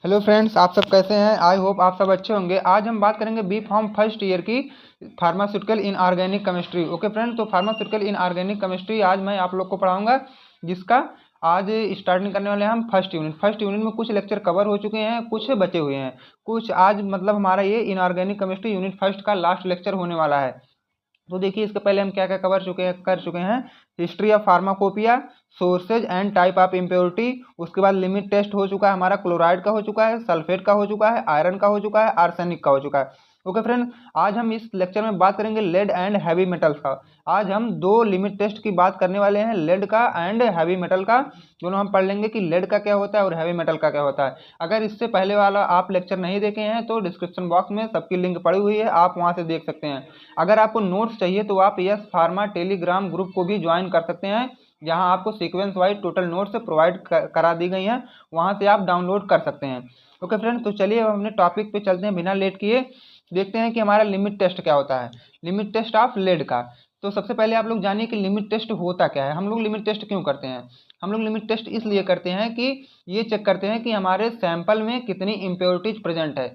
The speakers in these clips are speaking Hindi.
हेलो फ्रेंड्स, आप सब कैसे हैं। आई होप आप सब अच्छे होंगे। आज हम बात करेंगे बी फॉर्म फर्स्ट ईयर की pharmaceutical in organic chemistry. Okay friend, तो फार्मास्यूटिकल इन ऑर्गेनिक केमिस्ट्री आज मैं आप लोग को पढ़ाऊंगा, जिसका आज स्टार्टिंग करने वाले हैं हम फर्स्ट यूनिट में कुछ लेक्चर कवर हो चुके हैं, कुछ बचे हुए हैं। कुछ आज मतलब हमारा ये इनऑर्गेनिक केमिस्ट्री यूनिट फर्स्ट का लास्ट लेक्चर होने वाला है। तो देखिए, इसके पहले हम क्या क्या कर चुके हैं। History of pharmacopoeia, sources and type of impurity. उसके बाद लिमिट टेस्ट हो चुका है हमारा, क्लोराइड का हो चुका है, सल्फेट का हो चुका है, आयरन का हो चुका है, आर्सेनिक का हो चुका है। ओके फ्रेंड, आज हम इस लेक्चर में बात करेंगे लेड एंड हैवी मेटल्स का। आज हम दो लिमिट टेस्ट की बात करने वाले हैं, लेड का एंड हैवी मेटल का। दोनों हम पढ़ लेंगे कि लेड का क्या होता है और हैवी मेटल का क्या होता है। अगर इससे पहले वाला आप लेक्चर नहीं देखे हैं तो डिस्क्रिप्शन बॉक्स में सबकी लिंक पड़ी हुई है, आप वहां से देख सकते हैं। अगर आपको नोट्स चाहिए तो आप यस फार्मा टेलीग्राम ग्रुप को भी ज्वाइन कर सकते हैं, जहां आपको sequence wise total notes provide करा दी गई हैं, वहां से आप डाउनलोड कर सकते हैं। ओके फ्रेंड, तो चलिए अब अपने टॉपिक पे चलते हैं बिना लेट किए। देखते हैं कि हमारा लिमिट टेस्ट क्या होता है, लिमिट टेस्ट ऑफ लेड का। तो सबसे पहले आप लोग जानिए कि लिमिट टेस्ट होता क्या है। हम लोग लिमिट टेस्ट क्यों करते हैं। हम लोग लिमिट टेस्ट इसलिए करते हैं कि ये चेक करते हैं कि हमारे सैंपल में कितनी इम्प्योरिटीज प्रेजेंट है।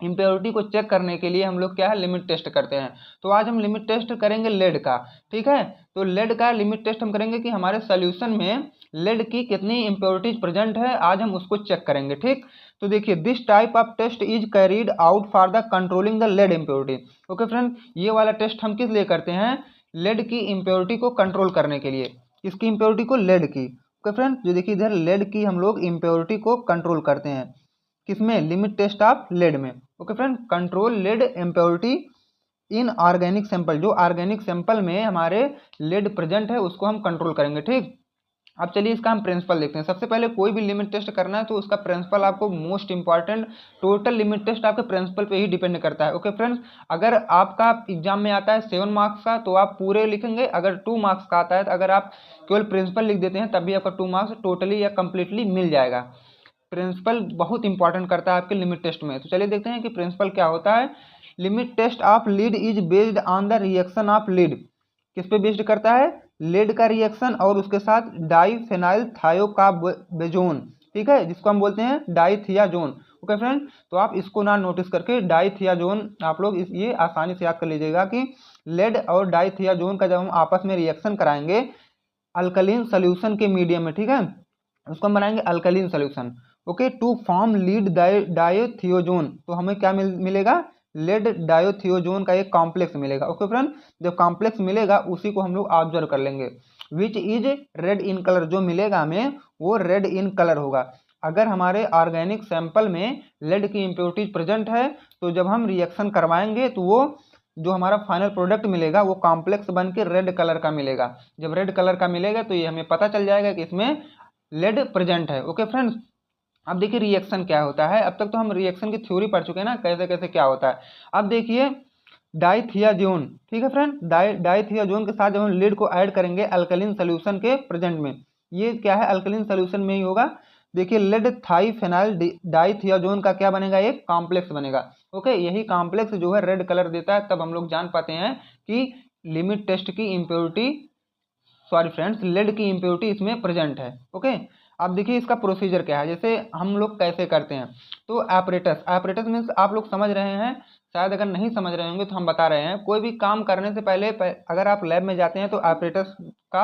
इम्प्योरिटी को चेक करने के लिए हम लोग क्या है, लिमिट टेस्ट करते हैं। तो आज हम लिमिट टेस्ट करेंगे लेड का। ठीक है, तो लेड का लिमिट टेस्ट हम करेंगे कि हमारे सोल्यूशन में लेड की कितनी इम्प्योरिटीज प्रेजेंट है, आज हम उसको चेक करेंगे। ठीक, तो देखिए, this type of test is carried out for the controlling the lead impurity. Okay friend, ये वाला टेस्ट हम किस लिए करते हैं, लेड की इम्प्योरिटी को कंट्रोल करने के लिए। किसकी इम्प्योरिटी को, लेड की। ओके फ्रेंड, जो देखिए इधर लेड की हम लोग इम्प्योरिटी को कंट्रोल करते हैं, किसमें, लिमिट टेस्ट ऑफ लेड में। Okay friend, control lead impurity in organic sample. जो ऑर्गेनिक सैंपल में हमारे लेड प्रेजेंट है उसको हम कंट्रोल करेंगे। ठीक, अब चलिए इसका हम प्रिंसिपल देखते हैं। सबसे पहले कोई भी लिमिट टेस्ट करना है तो उसका प्रिंसिपल आपको most important, total limit test आपके प्रिंसिपल पे ही डिपेंड करता है। ओके फ्रेंड्स, अगर आपका एग्जाम में आता है 7 मार्क्स का तो आप पूरे लिखेंगे। अगर 2 मार्क्स का आता है तो अगर आप केवल प्रिंसिपल लिख देते हैं तब भी आपका 2 मार्क्स टोटली या कंप्लीटली मिल जाएगा। प्रिंसिपल बहुत इंपॉर्टेंट करता है आपके लिमिट टेस्ट में। तो चलिए देखते हैं कि प्रिंसिपल क्या होता है। Limit test of lead is based on the reaction of lead. किस पे बेस्ड करता है, लेड का रिएक्शन और उसके साथ डाइफेनाइल थायोकार्बोजोन। ठीक है, जिसको हम बोलते हैं डाइथियाजोन। ओके फ्रेंड, तो आप इसको ना नोटिस करके डाइथियाजोन आप लोग ये आसानी से याद कर लीजिएगा कि लेड और डाइथियाजोन का जब हम आपस में रिएक्शन कराएंगे अल्कलीन सोल्यूशन के मीडियम में, ठीक है, उसको हम बनाएंगे alkaline solution. Okay, to form lead dithiozone, तो हमें क्या मिलेगा, लेड डायोथियोजोन का एक कॉम्प्लेक्स मिलेगा। ओके फ्रेंड, जब कॉम्प्लेक्स मिलेगा उसी को हम लोग ऑब्जर्व कर लेंगे, which is red in colour. जो मिलेगा हमें वो रेड इन कलर होगा। अगर हमारे ऑर्गेनिक सैंपल में लेड की इम्प्योरिटीज प्रेजेंट है तो जब हम रिएक्शन करवाएंगे तो वो जो हमारा फाइनल प्रोडक्ट मिलेगा वो कॉम्प्लेक्स बन के रेड कलर का मिलेगा। जब रेड कलर का मिलेगा तो ये हमें पता चल जाएगा कि इसमें लेड प्रेजेंट है। ओके फ्रेंड्स, अब देखिए रिएक्शन क्या होता है। अब तक तो हम रिएक्शन की थ्योरी पढ़ चुके हैं ना, कैसे कैसे क्या होता है। अब देखिए डाइथियाजोन, ठीक है फ्रेंड, डाइथियाजोन के साथ जब हम लीड को ऐड करेंगे अल्कलीन सोल्यूशन के प्रेजेंट में, ये क्या है, अल्कलीन सोल्यूशन में ही होगा। देखिए लेड थाइफेनाइल डाइथियाजोन का क्या बनेगा, एक कॉम्प्लेक्स बनेगा। ओके, यही कॉम्प्लेक्स जो है रेड कलर देता है, तब हम लोग जान पाते हैं कि लिमिट टेस्ट की इम्प्योरिटी, सॉरी फ्रेंड्स, लेड की इम्प्योरिटी इसमें प्रेजेंट है। ओके, अब देखिए इसका प्रोसीजर क्या है, जैसे हम लोग कैसे करते हैं। तो एपरेटस मीन्स आप लोग समझ रहे हैं, शायद अगर नहीं समझ रहे होंगे तो हम बता रहे हैं। कोई भी काम करने से पहले अगर आप लैब में जाते हैं तो एपरेटस का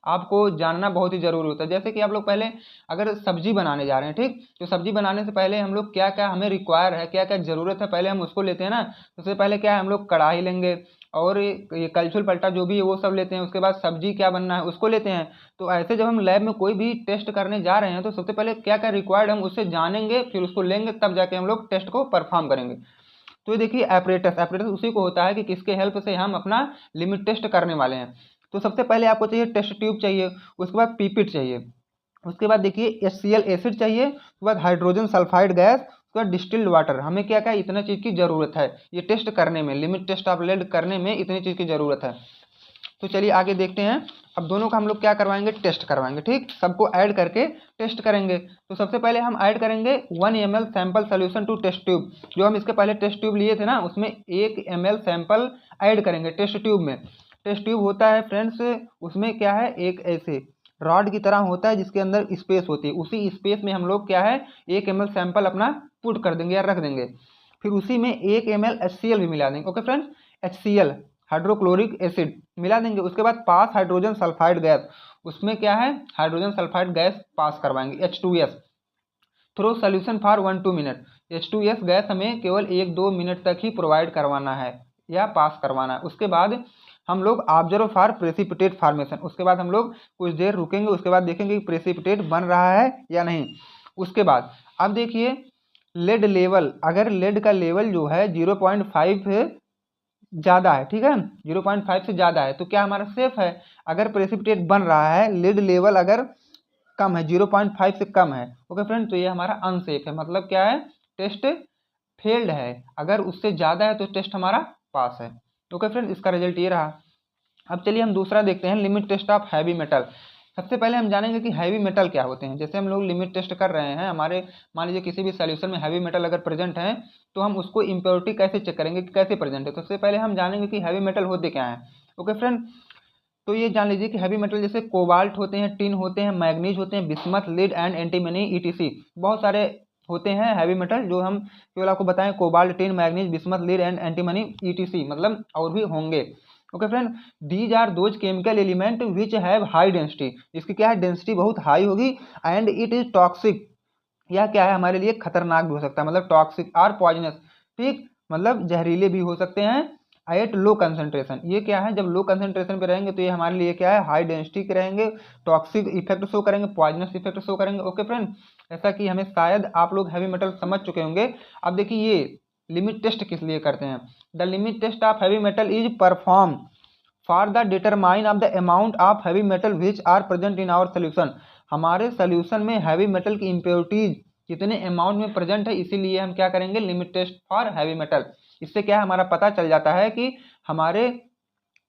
आपको जानना बहुत ही जरूरी होता है। जैसे कि आप लोग पहले अगर सब्जी बनाने जा रहे हैं, ठीक, तो सब्जी बनाने से पहले हम लोग क्या क्या हमें रिक्वायर है, क्या क्या जरूरत है, पहले हम उसको लेते हैं ना। सबसे पहले क्या है, हम लोग कढ़ाई लेंगे और ये कलछुल पलटा जो भी है वो सब लेते हैं। उसके बाद सब्जी क्या बनना है उसको लेते हैं। तो ऐसे जब हम लैब में कोई भी टेस्ट करने जा रहे हैं तो सबसे पहले क्या क्या रिक्वायर्ड हम उससे जानेंगे, फिर उसको लेंगे, तब जाके हम लोग टेस्ट को परफॉर्म करेंगे। तो ये देखिए एपरेटस उसी को होता है कि किसके हेल्प से हम अपना लिमिट टेस्ट करने वाले हैं। तो सबसे पहले आपको चाहिए टेस्ट ट्यूब चाहिए, उसके बाद पीपिट चाहिए, उसके बाद देखिए HCl एसिड चाहिए, उसके बाद हाइड्रोजन सल्फाइड गैस, उसके बाद डिस्टिल्ड वाटर। हमें क्या क्या इतना चीज़ की ज़रूरत है ये टेस्ट करने में, लिमिट टेस्ट ऑफ लेड करने में इतनी चीज़ की ज़रूरत है। तो चलिए आगे देखते हैं। अब दोनों का हम लोग क्या करवाएंगे, टेस्ट करवाएंगे। ठीक, सबको ऐड करके टेस्ट करेंगे। तो सबसे पहले हम ऐड करेंगे 1 ml sample solution to test tube. जो हम इसके पहले टेस्ट ट्यूब लिए थे ना, उसमें 1 ml सैंपल ऐड करेंगे टेस्ट ट्यूब में। टेस्ट ट्यूब होता है फ्रेंड्स, उसमें क्या है, एक ऐसे रॉड की तरह होता है जिसके अंदर स्पेस होती है, उसी स्पेस में हम लोग क्या है 1 ml सैंपल अपना पुट कर देंगे या रख देंगे। फिर उसी में 1 ml HCl भी मिला देंगे। Okay friends, HCl hydrochloric acid मिला देंगे। उसके बाद पास हाइड्रोजन सल्फाइड गैस, उसमें क्या है हाइड्रोजन सल्फाइड गैस पास करवाएंगे H2S through solution for 1-2 minute. H2S gas हमें केवल 1-2 मिनट तक ही प्रोवाइड करवाना है या पास करवाना है। उसके बाद हम लोग ऑब्जर्व फॉर प्रेसिपिटेट फॉर्मेशन, उसके बाद हम लोग कुछ देर रुकेंगे, उसके बाद देखेंगे कि प्रेसिपिटेट बन रहा है या नहीं। उसके बाद अब देखिए लेड लेवल, अगर लेड का लेवल जो है 0.5 ज़्यादा है, ठीक है 0.5 से ज़्यादा है तो क्या हमारा सेफ है। अगर प्रेसिपिटेट बन रहा है लेड लेवल अगर कम है 0.5 से कम है, ओके फ्रेंड, तो ये हमारा अनसेफ है, मतलब क्या है टेस्ट फेल्ड है। अगर उससे ज़्यादा है तो टेस्ट हमारा पास है। ओके फ्रेंड, इसका रिजल्ट ये रहा। अब चलिए हम दूसरा देखते हैं, limit test of heavy metal. सबसे पहले हम जानेंगे कि हैवी मेटल क्या होते हैं। जैसे हम लोग लिमिट टेस्ट कर रहे हैं, हमारे मान लीजिए किसी भी सॉल्यूशन में हैवी मेटल अगर प्रेजेंट है तो हम उसको इम्प्योरिटी कैसे चेक करेंगे कि कैसे प्रेजेंट है। तो सबसे पहले हम जानेंगे कि हैवी मेटल होते क्या हैं। ओके फ्रेंड, तो ये जान लीजिए कि हैवी मेटल जैसे कोबाल्ट होते हैं, टिन होते हैं, मैग्नीज होते हैं, bismuth, lead and antimony ETC बहुत सारे होते हैं हैवी मेटल जो हम केवल आपको बताएं cobalt, tin, manganese, bismuth, lead and antimony ETC, मतलब और भी होंगे। Okay friend, these are those chemical element which have high density, इसकी क्या है डेंसिटी बहुत हाई होगी, एंड इट इज टॉक्सिक, यह क्या है हमारे लिए खतरनाक भी हो सकता है, मतलब टॉक्सिक और पॉइजनस, ठीक, मतलब जहरीले भी हो सकते हैं एट लो कंसंट्रेशन। ये क्या है जब लो कंसंट्रेशन पे रहेंगे तो ये हमारे लिए क्या है हाई डेंसिटी के रहेंगे, टॉक्सिक इफेक्ट शो करेंगे, पॉइजनस इफेक्ट शो करेंगे। ओके फ्रेंड, ऐसा कि हमें शायद आप लोग हैवी मेटल समझ चुके होंगे। अब देखिए ये लिमिट टेस्ट किस लिए करते हैं। The limit test of heavy metal is perform for the determine of the amount of heavy metal which are present in our solution. हमारे सोल्यूशन में हैवी मेटल की इम्प्योरिटीज कितने अमाउंट में प्रेजेंट है, इसीलिए हम क्या करेंगे limit test for heavy metal. इससे क्या हमारा पता चल जाता है कि हमारे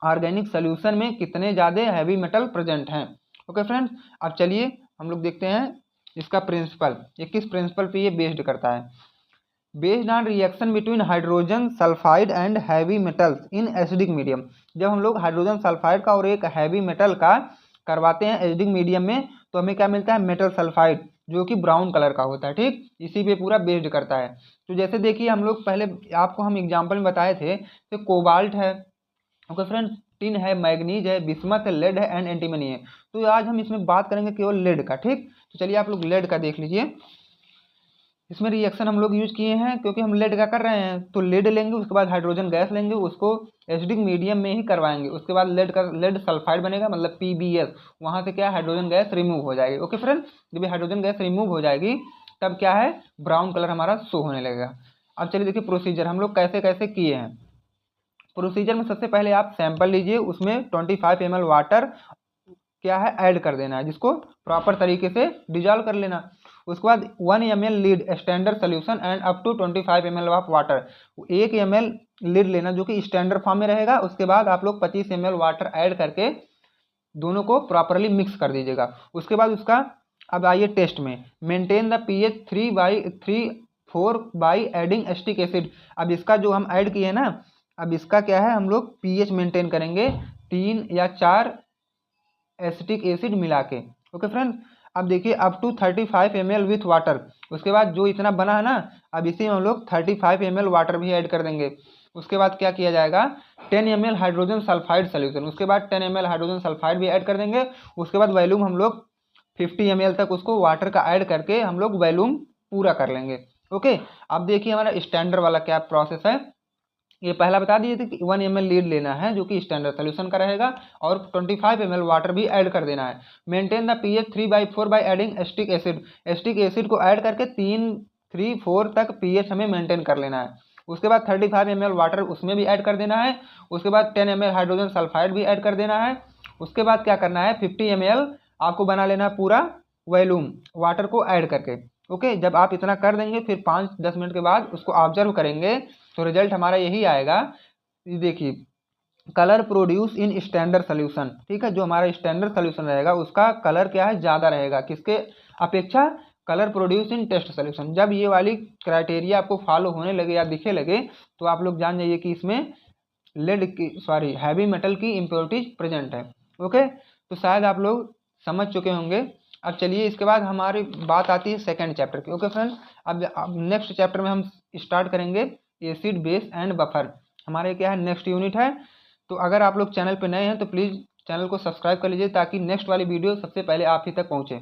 ऑर्गेनिक सोल्यूशन में कितने ज़्यादा हैवी मेटल प्रेजेंट हैं। ओके फ्रेंड्स, अब चलिए हम लोग देखते हैं इसका प्रिंसिपल, ये किस प्रिंसिपल पे ये बेस्ड करता है। Based on reaction between hydrogen sulphide and heavy metals in acidic medium. जब हम लोग हाइड्रोजन सल्फाइड का और एक हैवी मेटल का करवाते हैं एसिडिक मीडियम में तो हमें क्या मिलता है मेटल सल्फाइड जो कि ब्राउन कलर का होता है, ठीक, इसी पे पूरा बेस्ड करता है। तो जैसे देखिए हम लोग पहले आपको हम एग्जाम्पल में बताए थे तो कोबाल्ट है, ओके फ्रेंड्स, टिन है, मैग्नीज है, बिस्मथ है, लेड है एंड एंटीमनी है। तो आज हम इसमें बात करेंगे केवल लेड का, ठीक। तो चलिए आप लोग लेड का देख लीजिए। इसमें रिएक्शन हम लोग यूज किए हैं क्योंकि हम लेड का कर रहे हैं, तो लेड लेंगे, उसके बाद हाइड्रोजन गैस लेंगे, उसको एसिडिक मीडियम में ही करवाएंगे, उसके बाद लेड सल्फाइड बनेगा, मतलब PbS, वहाँ से क्या हाइड्रोजन गैस रिमूव हो जाएगी। ओके फ्रेंड, जब हाइड्रोजन गैस रिमूव हो जाएगी तब क्या है ब्राउन कलर हमारा शो होने लगेगा। अब चलिए देखिए प्रोसीजर हम लोग कैसे कैसे किए हैं। प्रोसीजर में सबसे पहले आप सैंपल लीजिए, उसमें 25 ml वाटर क्या है ऐड कर देना है, जिसको प्रॉपर तरीके से डिजॉल्व कर लेना। उसके बाद 1 ml lead standard solution and up to 25 ml of water, 1 ml lead लेना जो कि स्टैंडर्ड फॉर्म में रहेगा। उसके बाद आप लोग 25 ml वाटर ऐड करके दोनों को प्रॉपरली मिक्स कर दीजिएगा। उसके बाद उसका अब आइए टेस्ट में, maintain the pH 3/4 by adding acetic acid. अब इसका जो हम ऐड किए ना, अब इसका क्या है हम लोग pH मेंटेन करेंगे 3 या 4 एसिटिक एसिड मिला के। ओके फ्रेंड, अब देखिए up to 35 ml with water. उसके बाद जो इतना बना है ना, अब इसी में हम लोग 35 ml वाटर भी ऐड कर देंगे। उसके बाद क्या किया जाएगा 10 ml हाइड्रोजन सल्फाइड सोल्यूशन, उसके बाद 10 ml हाइड्रोजन सल्फाइड भी ऐड कर देंगे। उसके बाद वॉल्यूम हम लोग 50 ml तक उसको वाटर का ऐड करके हम लोग वॉल्यूम पूरा कर लेंगे। ओके, अब देखिए हमारा स्टैंडर्ड वाला क्या प्रोसेस है। ये पहला बता दिए थे कि 1 ml लीड लेना है जो कि स्टैंडर्ड सोल्यूशन का रहेगा और 25 ml वाटर भी ऐड कर देना है। Maintain the pH 3/4 by adding acetic acid, acetic acid को ऐड करके 3-4 तक pH हमें मेंटेन कर लेना है। उसके बाद 35 ml वाटर उसमें भी ऐड कर देना है। उसके बाद 10 ml हाइड्रोजन सल्फाइड भी ऐड कर देना है। उसके बाद क्या करना है 50 ml आपको बना लेना है पूरा वॉल्यूम वाटर को ऐड करके। ओके, जब आप इतना कर देंगे फिर 5-10 मिनट के बाद उसको ऑब्जर्व करेंगे तो रिजल्ट हमारा यही आएगा। देखिए colour produce in standard solution, ठीक है, जो हमारा स्टैंडर्ड सोल्यूशन रहेगा उसका कलर क्या है ज़्यादा रहेगा किसके अपेक्षा, colour produce in test solution. जब ये वाली क्राइटेरिया आपको फॉलो होने लगे या दिखे लगे तो आप लोग जान जाइए कि इसमें लेड की हैवी मेटल की इम्प्योरिटीज प्रेजेंट है। ओके, तो शायद आप लोग समझ चुके होंगे। अब चलिए इसके बाद हमारी बात आती है सेकंड चैप्टर की। ओके फ्रेंड्स, अब नेक्स्ट चैप्टर में हम स्टार्ट करेंगे एसिड बेस एंड बफर। हमारे क्या है, नेक्स्ट यूनिट है। तो अगर आप लोग चैनल पर नए हैं तो प्लीज़ चैनल को सब्सक्राइब कर लीजिए ताकि नेक्स्ट वाली वीडियो सबसे पहले आप ही तक पहुँचे।